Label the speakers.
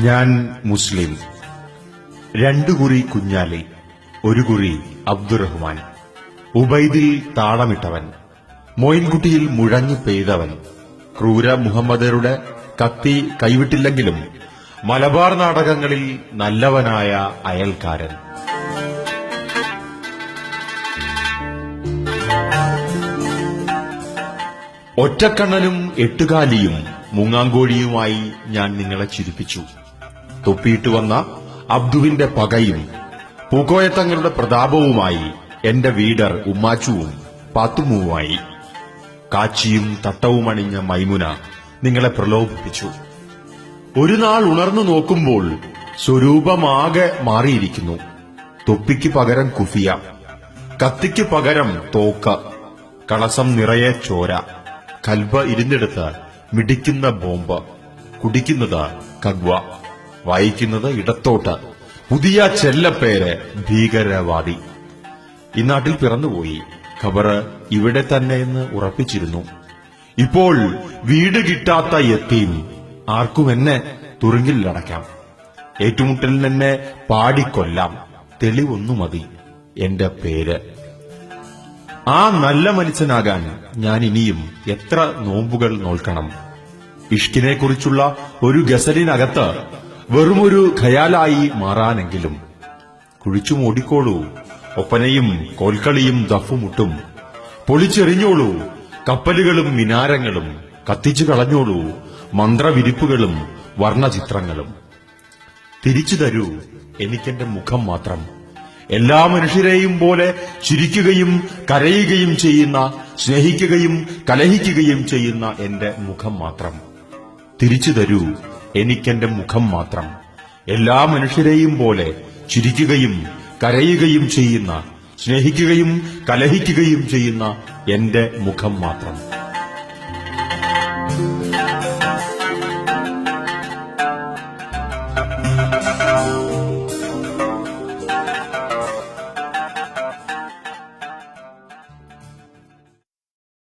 Speaker 1: ഞാൻ മുസ്ലിം. 2 കുറി കുഞ്ഞാലി, 1 കുറി അബ്ദുറഹ്മാൻ. ഉബൈദിൽ താളമിട്ടവൻ, മോയിൻകുട്ടിയിൽ മുഴങ്ങി പെയ്തവൻ, ക്രൂര മുഹമ്മദരുടെ കത്തി കൈവിട്ടില്ലെങ്കിലും മലബാർ നാടകങ്ങളിൽ നല്ലവനായ അയൽക്കാരൻ. ഒറ്റക്കണ്ണനും എട്ടുകാലിയും മുങ്ങാങ്കോഴിയുമായി ഞാൻ നിങ്ങളെ ചിരിപ്പിച്ചു. തൊപ്പിയിട്ട് വന്ന അബ്ദുവിന്റെ പകയും പൂക്കോയത്തങ്ങളുടെ പ്രതാപവുമായി എന്റെ വീടർ ഉമ്മാച്ചുവും പാത്തുമുവുമായി. കാച്ചിയും തട്ടവുമണിഞ്ഞ മൈമുന നിങ്ങളെ പ്രലോഭിപ്പിച്ചു. ഒരു നാൾ ഉണർന്നു നോക്കുമ്പോൾ സ്വരൂപമാകെ മാറിയിരിക്കുന്നു. തൊപ്പിക്ക് പകരം കുഫിയ, കത്തിക്ക് പകരം തോക്ക്, കളസം നിറയെ ചോര, കൽബ ഇരുന്നെടുത്ത് മിടിക്കുന്ന ബോംബ്, കുടിക്കുന്നത് കഗ്വ, വായിക്കുന്നത് ഇടത്തോട്ട്, പുതിയ ചെല്ലപ്പേര് ഭീകരവാദി. ഈ നാട്ടിൽ പിറന്നുപോയി, ഖബറ് ഇവിടെ തന്നെയെന്ന് ഉറപ്പിച്ചിരുന്നു. ഇപ്പോൾ വീട് കിട്ടാത്ത യത്തീം, ആർക്കും എന്നെ തുറുങ്കിലടയ്ക്കാം. ഏറ്റുമുട്ടലിന് എന്നെ പാടിക്കൊല്ലാം, തെളിവൊന്നു മതി എന്റെ പേര്. ആ നല്ല മനുഷ്യനാകാൻ ഞാൻ ഇനിയും എത്ര നോമ്പുകൾ നോൽക്കണം. ഇഷ്കിനെക്കുറിച്ചുള്ള ഒരു ഗസലിനകത്ത് വെറുമൊരു ഖയാലായി മാറാനെങ്കിലും. കുഴിച്ചു മൂടിക്കോളൂ ഒപ്പനയും കോൽക്കളിയും ദഫുമുട്ടും, പൊളിച്ചെറിഞ്ഞോളൂ കപ്പലുകളും മിനാരങ്ങളും, കത്തിച്ചു കളഞ്ഞോളൂ മന്ത്രവിരിപ്പുകളും വർണ്ണചിത്രങ്ങളും. തിരിച്ചു തരൂ എനിക്കെന്റെ മുഖം മാത്രം. എല്ലാ മനുഷ്യരെയും പോലെ ചിരിക്കുകയും കരയുകയും ചെയ്യുന്ന, സ്നേഹിക്കുകയും കലഹിക്കുകയും ചെയ്യുന്ന എന്റെ മുഖം മാത്രം. തിരിച്ചു തരൂ എനിക്കെന്റെ മുഖം മാത്രം. എല്ലാ മനുഷ്യരെയും പോലെ ചിരിക്കുകയും കരയുകയും ചെയ്യുന്ന, സ്നേഹിക്കുകയും കലഹിക്കുകയും ചെയ്യുന്ന എന്റെ മുഖം മാത്രം.